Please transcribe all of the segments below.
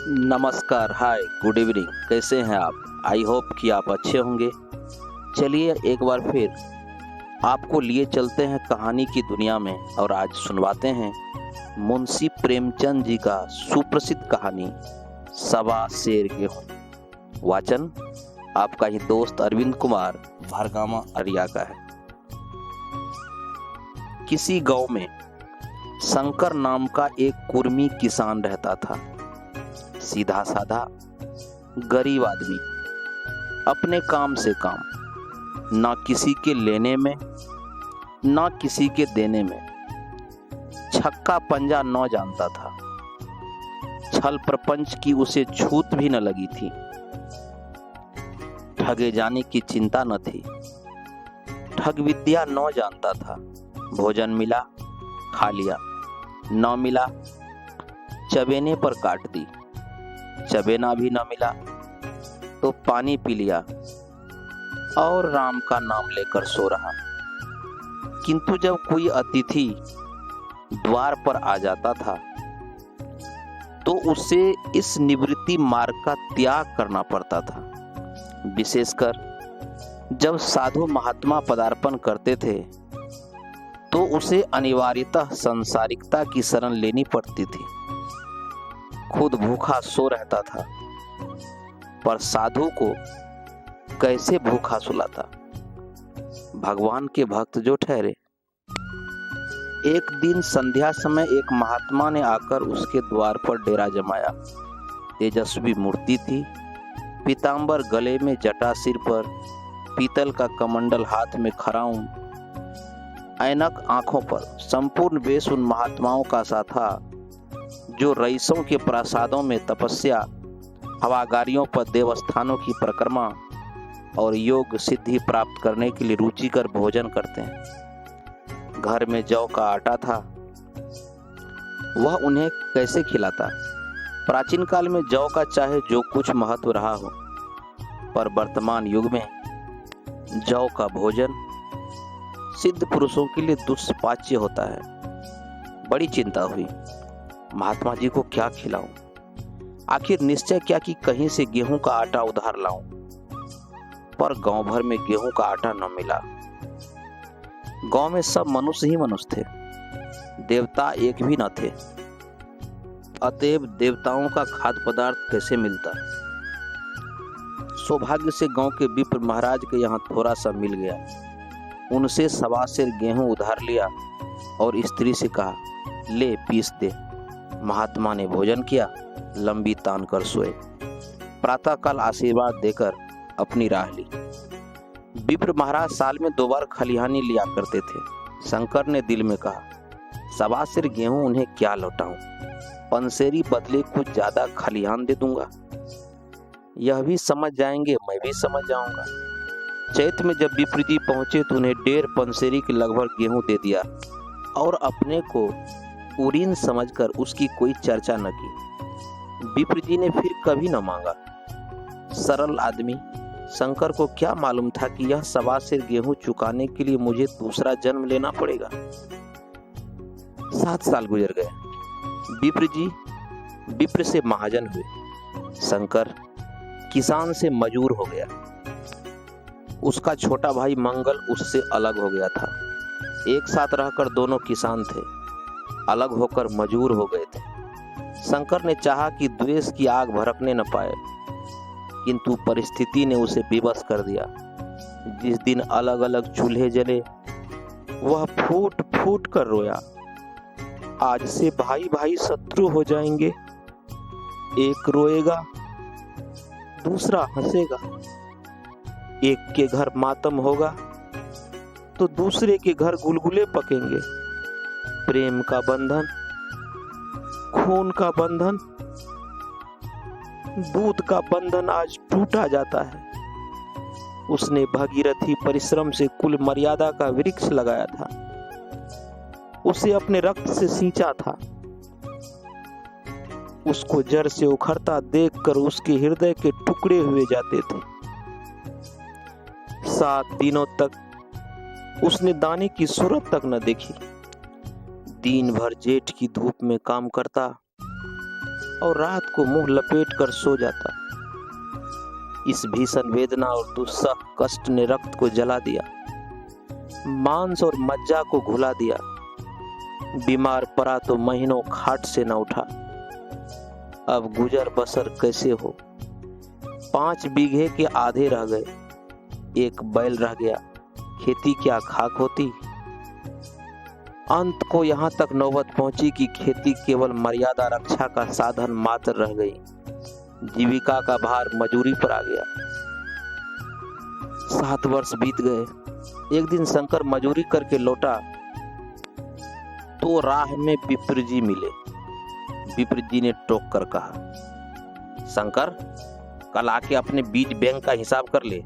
नमस्कार, हाय, good evening. कैसे हैं आप? आई होप कि आप अच्छे होंगे। चलिए एक बार फिर आपको लिए चलते हैं कहानी की दुनिया में और आज सुनवाते हैं मुंशी प्रेमचंद जी का सुप्रसिद्ध कहानी सवा शेर गेहूं। वाचन आपका ही दोस्त अरविंद कुमार भरगामा अरिया का है। किसी गांव में शंकर नाम का एक कुर्मी किसान रहता था। सीधा साधा गरीब आदमी, अपने काम से काम, ना किसी के लेने में ना किसी के देने में, छक्का पंजा न जानता था। छल प्रपंच की उसे छूत भी न लगी थी। ठगे जाने की चिंता न थी। ठग विद्या न जानता था। भोजन मिला खा लिया, न मिला चबेने पर काट दी, चबेना भी न मिला तो पानी पी लिया और राम का नाम लेकर सो रहा। किंतु जब कोई अतिथि द्वार पर आ जाता था तो उसे इस निवृत्ति मार्ग का त्याग करना पड़ता था। विशेषकर जब साधु महात्मा पदार्पण करते थे तो उसे अनिवार्यतः सांसारिकता की शरण लेनी पड़ती थी। खुद भूखा सो रहता था, पर साधु को कैसे भूखा सुलाता? भगवान के भक्त जो ठहरे। एक दिन संध्या समय एक महात्मा ने आकर उसके द्वार पर डेरा जमाया। तेजस्वी मूर्ति थी, पीतांबर गले में, जटा सिर पर, पीतल का कमंडल हाथ में, खराऊं ऐनक आंखों पर। संपूर्ण वेश उन महात्माओं का सा था जो रईसों के प्रासादों में तपस्या, हवागारियों पर देवस्थानों की परिक्रमा और योग सिद्धि प्राप्त करने के लिए रुचिकर भोजन करते हैं। घर में जौ का आटा था, वह उन्हें कैसे खिलाता? प्राचीन काल में जौ का चाहे जो कुछ महत्व रहा हो, पर वर्तमान युग में जौ का भोजन सिद्ध पुरुषों के लिए दुष्पाच्य होता है। बड़ी चिंता हुई, महात्मा जी को क्या खिलाऊं? आखिर निश्चय क्या कि कहीं से गेहूं का आटा उधार लाऊं, पर गांव भर में गेहूं का आटा न मिला। गांव में सब मनुष्य ही मनुष्य थे, देवता एक भी न थे। अतएव देवताओं का खाद्य पदार्थ कैसे मिलता? सौभाग्य से गांव के विप्र महाराज के यहाँ थोड़ा सा मिल गया। उनसे सवा सेर गेहूं उधार लिया और स्त्री से कहा, ले पीस दे। महात्मा ने भोजन किया, लंबी तान कर सोए। प्रातःकाल आशीर्वाद देकर अपनी राह ली। विप्र महाराज साल में 2 बार खलिहानी लिया करते थे। शंकर ने दिल में कहा, सवा सेर गेहूं उन्हें क्या लौटाऊं? पंसेरी बदले कुछ ज्यादा खलिहान दे दूंगा। यह भी समझ जाएंगे, मैं भी समझ जाऊंगा। चैत में जब विप्र जी पहुंचे तो उन्हें 1.5 पंसेरी के लगभग गेहूं दे दिया और अपने को उरीन समझकर उसकी कोई चर्चा न की। विप्र जी ने फिर कभी न मांगा। सरल आदमी शंकर को क्या मालूम था कि यह सवा सेर गेहूं चुकाने के लिए मुझे दूसरा जन्म लेना पड़ेगा। 7 साल गुजर गए। विप्र जी विप्र से महाजन हुए। शंकर किसान से मजूर हो गया। उसका छोटा भाई मंगल उससे अलग हो गया था। एक साथ रहकर दोनों किसान थे, अलग होकर मजूर हो गए थे। शंकर ने चाहा कि द्वेष की आग भड़कने न पाए, किंतु परिस्थिति ने उसे विवश कर दिया। जिस दिन अलग अलग चूल्हे जले, वह फूट फूट कर रोया, आज से भाई भाई शत्रु हो जाएंगे। एक रोएगा, दूसरा हंसेगा। एक के घर मातम होगा तो दूसरे के घर गुलगुले पकेंगे। प्रेम का बंधन, खून का बंधन, दूध का बंधन आज टूटा जाता है। उसने भगीरथी परिश्रम से कुल मर्यादा का वृक्ष लगाया था। उसे अपने रक्त से सींचा था। उसको जड़ से उखड़ता देखकर उसके हृदय के टुकड़े हुए जाते थे। 7 दिनों तक उसने दाने की सूरत तक न देखी। दिन भर जेठ की धूप में काम करता, और रात को मुंह लपेट कर सो जाता। इस भीषण वेदना और दुस्सह कष्ट ने रक्त को जला दिया, मांस और मज्जा को घुला दिया। बीमार पड़ा तो महीनों खाट से न उठा। अब गुजर बसर कैसे हो। 5 बीघे के आधे रह गए, एक बैल रह गया, खेती क्या खाक होती। अंत को यहाँ तक नौबत पहुंची कि खेती केवल मर्यादा रक्षा का साधन मात्र रह गई। जीविका का भार मजूरी पर आ गया। 7 वर्ष बीत गए। एक दिन शंकर मजूरी करके लौटा तो राह में विप्र जी मिले। विप्र जी ने टोक कर कहा, शंकर, कल आके अपने बीज बैंक का हिसाब कर ले।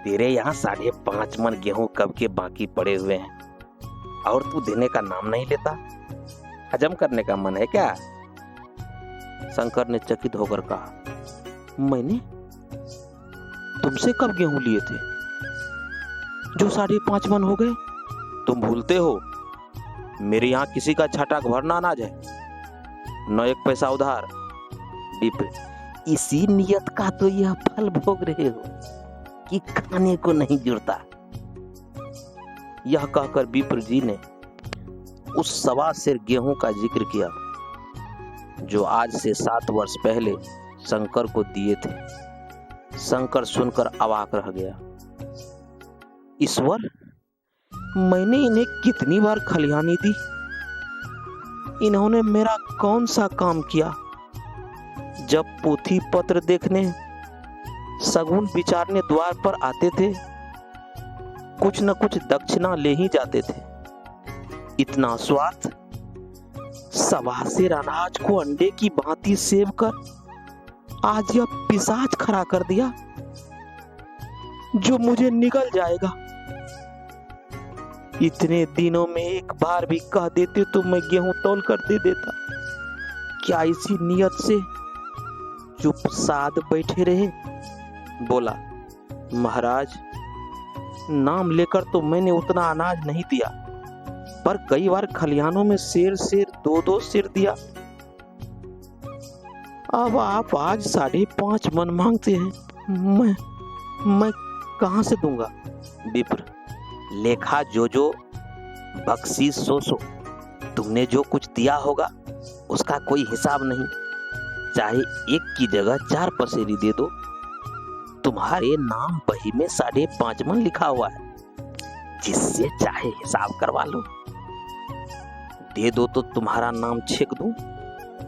तेरे यहाँ 5.5 मन गेहूं कब के बाकी पड़े हुए हैं और तू देने का नाम नहीं लेता। हजम करने का मन है क्या? शंकर ने चकित होकर कहा, मैंने तुमसे कब गेहूं लिए थे जो 5.5 मन हो गए? तुम भूलते हो मेरे यहाँ किसी का छटाक भरना अनाज है, न 1 पैसा उधार। विप्र, इसी नियत का तो यह फल भोग रहे हो कि खाने को नहीं जुड़ता। यह कहकर विप्र जी ने उस 1.25 सेर गेहूं का जिक्र किया जो आज से 7 वर्ष पहले शंकर को दिए थे। शंकर सुनकर अवाक रह गया। ईश्वर, मैंने इन्हें कितनी बार खलिहानी दी, इन्होंने मेरा कौन सा काम किया? जब पोथी पत्र देखने, सगुन विचारने द्वार पर आते थे, कुछ न कुछ दक्षिणा ले ही जाते थे। इतना स्वार्थ, 1.25 सेर अनाज को अंडे की भांति सेव कर आज यह पिशाच खड़ा कर दिया जो मुझे निगल जाएगा। इतने दिनों में एक बार भी कह देते तो मैं गेहूं तौल कर दे देता। क्या इसी नियत से चुप साध बैठे रहे? बोला, महाराज, नाम लेकर तो मैंने उतना अनाज नहीं दिया, पर कई बार खलिहानों में सेर 2-2 सेर दिया। अब आप आज 5.5 मन मांगते हैं, मैं कहां से दूंगा? विप्र, लेखा जो बख्शीश सो। तुमने जो कुछ दिया होगा उसका कोई हिसाब नहीं। चाहे 1 की जगह 4 पसेरी दे दो, तुम्हारे नाम बही में 5.5 मन लिखा हुआ है, जिससे चाहे हिसाब करवा लो। दे दो तो तुम्हारा नाम छेक दूं,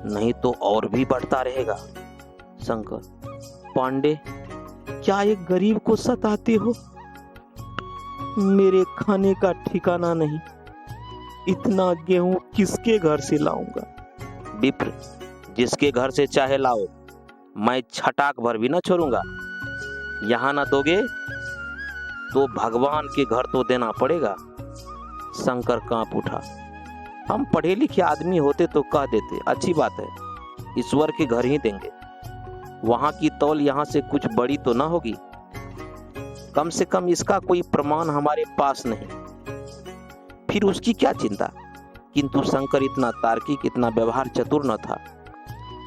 नहीं तो और भी बढ़ता रहेगा। शंकर, पांडे, क्या एक गरीब को सताते हो? मेरे खाने का ठिकाना नहीं, इतना गेहूं किसके घर से लाऊंगा? विप्र, जिसके घर से चाहे लाओ, मैं छटाक भर भी न छोड़ूंगा। यहां ना दोगे तो भगवान के घर तो देना पड़ेगा। शंकर कांप उठा। हम पढ़े लिखे आदमी होते तो कह देते, अच्छी बात है, ईश्वर के घर ही देंगे। वहां की तौल यहां से कुछ बड़ी तो ना होगी। कम से कम इसका कोई प्रमाण हमारे पास नहीं, फिर उसकी क्या चिंता। किंतु शंकर इतना तार्किक, इतना व्यवहार चतुर न था।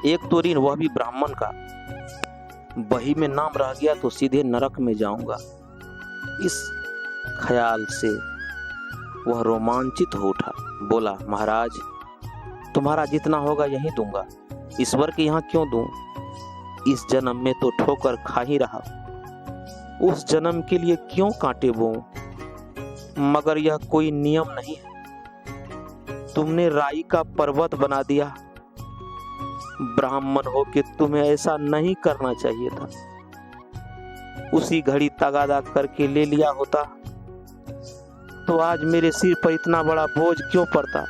एक तो ऋण, वह भी ब्राह्मण का, बही में नाम रह गया तो सीधे नरक में जाऊंगा। इस ख्याल से वह रोमांचित हो उठा। बोला, महाराज, तुम्हारा जितना होगा यही दूंगा, ईश्वर के यहाँ क्यों दूं? इस जन्म में तो ठोकर खा ही रहा, उस जन्म के लिए क्यों कांटे बोऊं? मगर यह कोई नियम नहीं है। तुमने राई का पर्वत बना दिया। ब्राह्मण हो के तुम्हें ऐसा नहीं करना चाहिए था। उसी घड़ी तगादा करके ले लिया होता तो आज मेरे सिर पर इतना बड़ा बोझ क्यों पड़ता?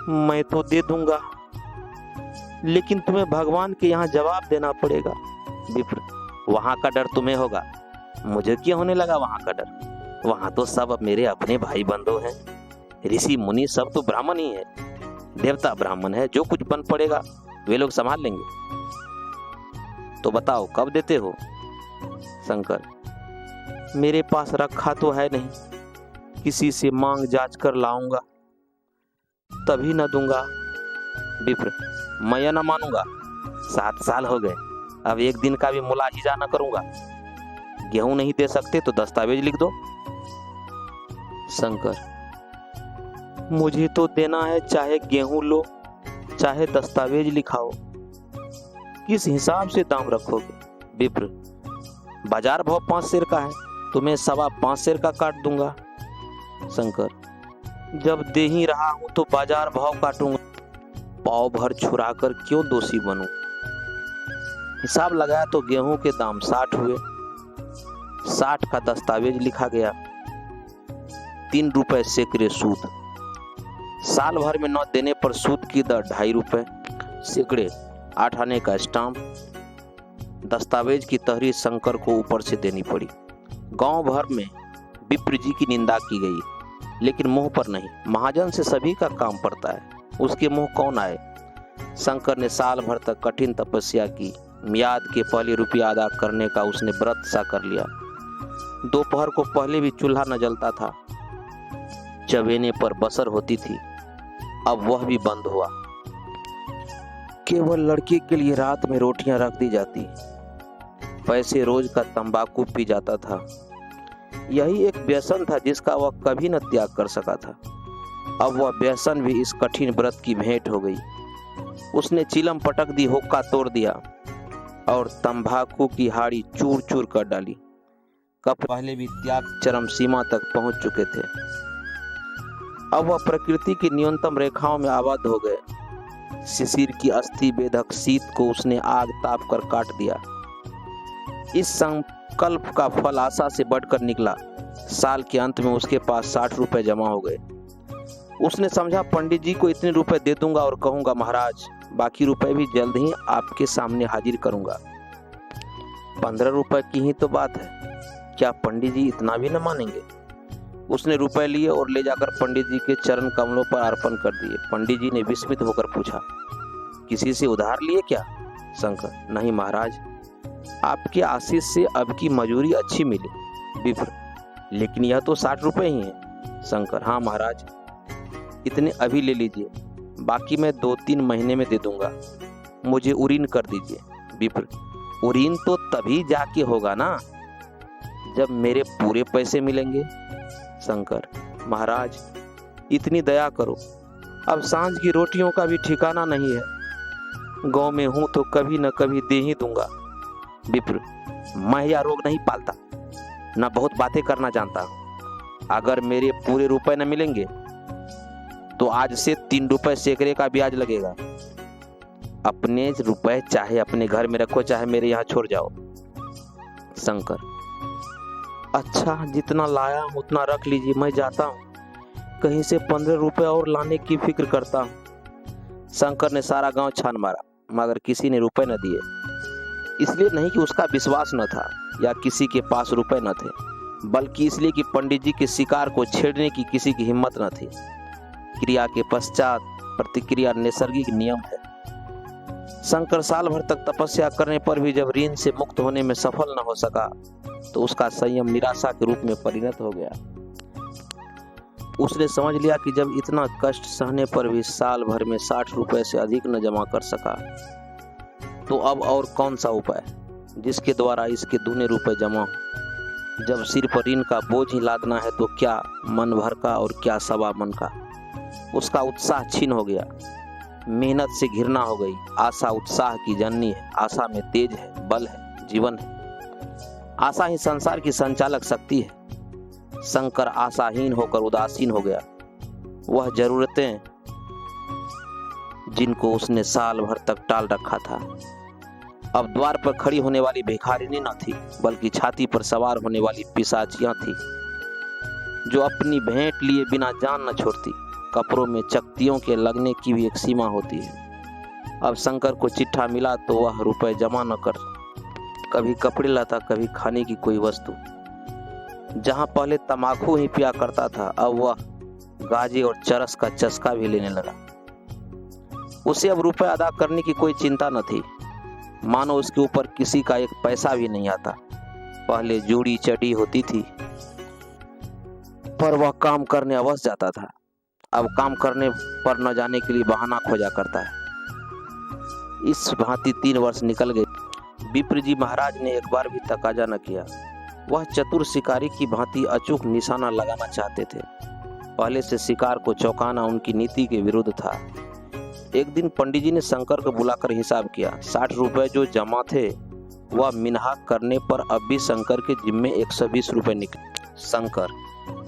मैं तो दे दूंगा, लेकिन तुम्हें भगवान के यहाँ जवाब देना पड़ेगा। विप्र, वहां का डर तुम्हें होगा, मुझे क्यों होने लगा वहां का डर? वहां तो सब मेरे अपने भाई बंधु हैं, ऋषि मुनि सब तो ब्राह्मण ही है, देवता ब्राह्मण है, जो कुछ बन पड़ेगा वे लोग संभाल लेंगे। तो बताओ कब देते हो? शंकर, मेरे पास रखा तो है नहीं, किसी से मांग जांच कर लाऊंगा, तभी न दूंगा। विप्र, मैं यह न मानूंगा। 7 साल हो गए, अब एक दिन का भी मुलाहिजा न करूंगा। गेहूं नहीं दे सकते तो दस्तावेज लिख दो। शंकर, मुझे तो देना है, चाहे गेहूं लो चाहे दस्तावेज लिखाओ। किस हिसाब से दाम रखोगे? विप्र, बाजार भाव 5 सेर का है, तुम्हें 5.25 सेर का काट दूंगा। शंकर, जब दे ही रहा हूं तो बाजार भाव काटूंगा, पाव भर छुरा कर क्यों दोषी बनूं? हिसाब लगाया तो गेहूं के दाम 60 हुए। 60 का दस्तावेज लिखा गया। 3 रुपए सैकड़े सूद। साल भर में न देने पर सूद की दर 2.5 रुपए सैकड़े 8 आने का स्टाम्प। दस्तावेज की तहरीर शंकर को ऊपर से देनी पड़ी। गांव भर में विप्र जी की निंदा की गई, लेकिन मुंह पर नहीं। महाजन से सभी का काम पड़ता है, उसके मुंह कौन आए? शंकर ने साल भर तक कठिन तपस्या की। मियाद के पहले रुपया अदा करने का उसने व्रत सा कर लिया। दोपहर को पहले भी चूल्हा न जलता था, चवेने पर बसर होती थी, अब वह भी बंद हुआ। केवल लड़के के लिए रात में रोटियां रख दी जाती। पैसे रोज का तंबाकू पी जाता था। यही एक व्यसन था जिसका वह कभी न त्याग कर सका था। अब वह व्यसन भी इस कठिन व्रत की भेंट हो गई। उसने चिलम पटक दी, हुक्का तोड़ दिया और तंबाकू की हाड़ी चूर चूर कर डाली। कब पहले भी त्याग चरम सीमा तक पहुंच चुके थे। अब वह प्रकृति की न्यूनतम रेखाओं में आबद्ध हो गए। शिशिर की अस्थि वेदक शीत को उसने आग ताप कर काट दिया। इस संकल्प का फल आशा से बढ़कर निकला। साल के अंत में उसके पास 60 रुपए जमा हो गए। उसने समझा, पंडित जी को इतने रुपए दे दूंगा और कहूंगा, महाराज बाकी रुपए भी जल्द ही आपके सामने हाजिर करूंगा। 15 रुपए की ही तो बात है, क्या पंडित जी इतना भी न मानेंगे? उसने रुपए लिए और ले जाकर पंडित जी के चरण कमलों पर अर्पण कर दिए। पंडित जी ने विस्मित होकर पूछा, किसी से उधार लिए क्या? शंकर, नहीं महाराज, आपके आशीष से अब की मजूरी अच्छी मिली। विप्र, लेकिन यह तो 60 रुपए ही है। शंकर, हाँ महाराज, इतने अभी ले लीजिए, बाकी मैं 2-3 महीने में दे दूंगा। मुझे उरीन कर दीजिए। विप्र, उरीन तो तभी जाके होगा ना जब मेरे पूरे पैसे मिलेंगे। शंकर, महाराज इतनी दया करो, अब सांझ की रोटियों का भी ठिकाना नहीं है। गांव में हूं तो कभी न कभी दे ही दूंगा। विप्र, मैं यह रोग नहीं पालता, न बहुत बातें करना जानता हूं। अगर मेरे पूरे रुपए न मिलेंगे तो आज से 3 रुपए सैकड़े का ब्याज लगेगा। अपने रुपए चाहे अपने घर में रखो, चाहे मेरे यहाँ छोड़ जाओ। शंकर, अच्छा, जितना लाया हूं उतना रख लीजिए, मैं जाता हूं। कहीं से 15 रुपए और लाने की फिक्र करता हूं। शंकर ने सारा गांव छान मारा, मगर किसी ने रुपए न दिए। इसलिए नहीं कि उसका विश्वास न था या किसी के पास रुपए न थे, बल्कि इसलिए कि पंडित जी के शिकार को छेड़ने की किसी की हिम्मत न थी। क्रिया के पश्चात प्रतिक्रिया नैसर्गिक नियम है। शंकर साल भर तक तपस्या करने पर भी जब ऋण से मुक्त होने में सफल न हो सका तो उसका संयम निराशा के रूप में परिणत हो गया। उसने समझ लिया कि जब इतना कष्ट सहने पर भी साल भर में 60 रुपए से अधिक न जमा कर सका तो अब और कौन सा उपाय जिसके द्वारा इसके दूने रुपए जमा हो। जब सिर पर ऋण का बोझ ही लादना है तो क्या मन भर का और क्या सवा मन का। उसका उत्साह छीन हो गया, मेहनत से घृणा हो गई। आशा उत्साह की जननी है, आशा में तेज है, बल है, जीवन है। आशा ही संसार की संचालक शक्ति है। शंकर आशाहीन होकर उदासीन हो गया। वह जरूरतें जिनको उसने साल भर तक टाल रखा था अब द्वार पर खड़ी होने वाली भिखारिनी न थी, बल्कि छाती पर सवार होने वाली पिशाचियां थी जो अपनी भेंट लिए बिना जान न छोड़ती। कपड़ों में चकतियों के लगने की भी एक सीमा होती है। अब शंकर को चिट्ठा मिला तो वह रुपए जमा न कर कभी कपड़े लाता, कभी खाने की कोई वस्तु। जहां पहले तमाकू ही पिया करता था अब वह गाजे और चरस का चस्का भी लेने लगा। उसे अब रुपए अदा करने की कोई चिंता न थी, मानो उसके ऊपर किसी का एक पैसा भी नहीं आता। पहले जूड़ी चढ़ी होती थी पर वह काम करने अवश्य जाता था, अब काम करने पर न जाने के लिए बहाना खोजा करता है। इस भांति 3 वर्ष निकल गए। विप्र जी महाराज ने एक बार भी तकाजा न किया। वह चतुर शिकारी की भांति अचूक निशाना लगाना चाहते थे। पहले से शिकार को चौंकाना उनकी नीति के विरुद्ध था। एक दिन पंडित जी ने शंकर को बुलाकर हिसाब किया। 60 रुपए जो जमा थे वह मिन्हा करने पर अब भी शंकर के जिम्मे 120 रुपए निकले। शंकर,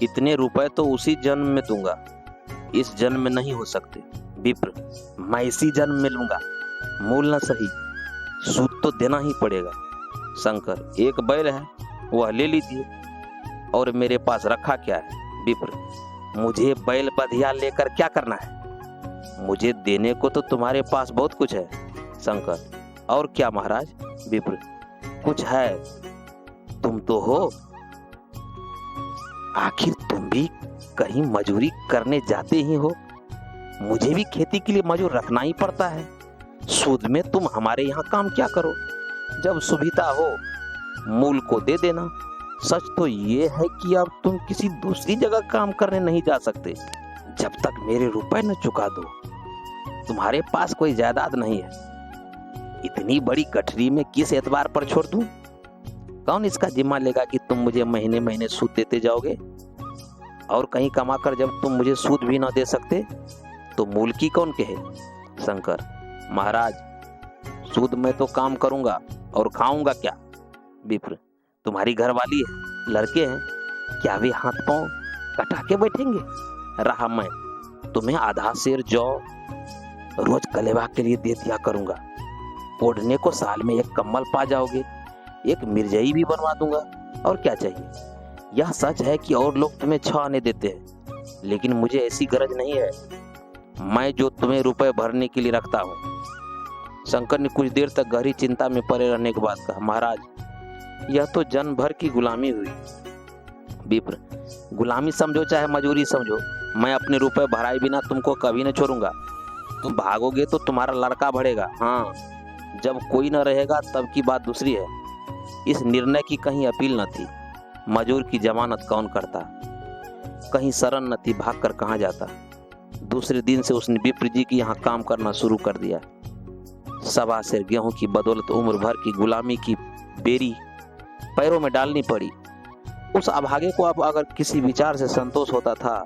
इतने रुपए तो उसी जन्म में दूंगा, इस जन्म में नहीं हो सकते। विप्र, मैं इसी जन्म में लूंगा, मूल न सही, सूद तो देना ही पड़ेगा। शंकर, एक बैल है वह ले लीजिए, और मेरे पास रखा क्या है। विप्र, मुझे बैल बधिया लेकर क्या करना है, मुझे देने को तो तुम्हारे पास बहुत कुछ है। शंकर, और क्या महाराज। विप्र, कुछ है, तुम तो हो। आखिर तुम भी कहीं मजूरी करने जाते ही हो, मुझे भी खेती के लिए मजूर रखना ही पड़ता है। सूद में तुम हमारे यहाँ काम क्या करो, जब सुविधा हो मूल को दे देना। सच तो ये है कि अब तुम किसी दूसरी जगह काम करने नहीं जा सकते जब तक मेरे रुपए न चुका दो। तुम्हारे पास कोई जायदाद नहीं है, इतनी बड़ी गठरी में किस एतबार पर छोड़ दूं? कौन इसका जिम्मा लेगा कि तुम मुझे महीने महीने सूद देते जाओगे, और कहीं कमाकर जब तुम मुझे सूद भी न दे सकते तो मूल की कौन कहे। शंकर, महाराज, सूद में तो काम करूंगा और खाऊंगा क्या। विप्र, तुम्हारी घरवाली है, लड़के हैं, क्या वे हाथ पांव कटा के बैठेंगे। रहा मैं, तुम्हें आधा सेर जौ रोज कलेवा के लिए दे दिया करूंगा, ओढ़ने को साल में एक कम्बल पा जाओगे, एक मिर्जई भी बनवा दूंगा, और क्या चाहिए। यह सच है कि और लोग तुम्हें 6 आने देते हैं, लेकिन मुझे ऐसी गरज नहीं है, मैं जो तुम्हें रुपए भरने के लिए रखता हूँ। शंकर ने कुछ देर तक गहरी चिंता में पड़े रहने के बाद कहा, महाराज, यह तो जन्म भर की गुलामी हुई। विप्र, गुलामी समझो चाहे मजूरी समझो, मैं अपने रुपए भराए बिना तुमको कभी न छोड़ूंगा। तुम भागोगे तो तुम्हारा लड़का बढ़ेगा, हाँ, जब कोई न रहेगा तब की बात दूसरी है। इस निर्णय की कहीं अपील न थी। मजूर की जमानत कौन करता, कहीं शरण न थी, भाग कर कहाँ जाता। दूसरे दिन से उसने विप्र जी की यहाँ काम करना शुरू कर दिया। 1.25 सेर गेहूं की बदौलत उम्र भर की गुलामी की बेरी पैरों में डालनी पड़ी। उस अभागे को अब अगर किसी विचार से संतोष होता था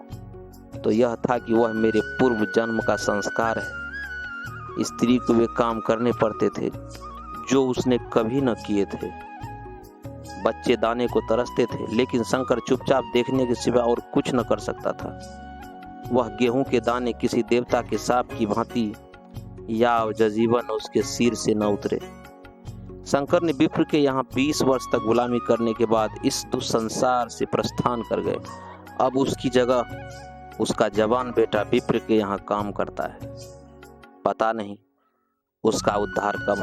तो यह था कि वह मेरे पूर्व जन्म का संस्कार है। स्त्री को वे काम करने पड़ते थे जो उसने कभी न किए थे। बच्चे दाने को तरसते थे, लेकिन शंकर चुपचाप देखने के सिवा और कुछ न कर सकता था। वह गेहूं के दाने किसी देवता के साप की भांति या जजीवन उसके सिर से न उतरे। शंकर ने विप्र के यहाँ 20 वर्ष तक गुलामी करने के बाद इस दुस्संसार से प्रस्थान कर गए। अब उसकी जगह उसका जवान बेटा विप्र के यहाँ काम करता है। पता नहीं उसका उद्धार कब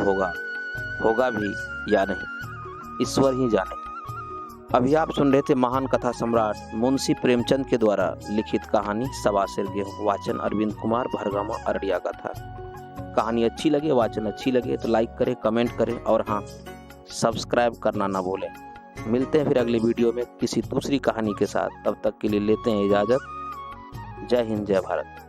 होगा भी या नहीं, ईश्वर ही जाने। अभी आप सुन रहे थे महान कथा सम्राट मुंशी प्रेमचंद के द्वारा लिखित कहानी 1.25 सेर गेहूं। वाचन अरविंद कुमार, भरगामा, अररिया का था। कहानी अच्छी लगे, वाचन अच्छी लगे तो लाइक करें, कमेंट करें, और हाँ, सब्सक्राइब करना ना भूलें। मिलते हैं फिर अगली वीडियो में किसी दूसरी कहानी के साथ। तब तक के लिए लेते हैं इजाज़त। जय हिंद, जय भारत।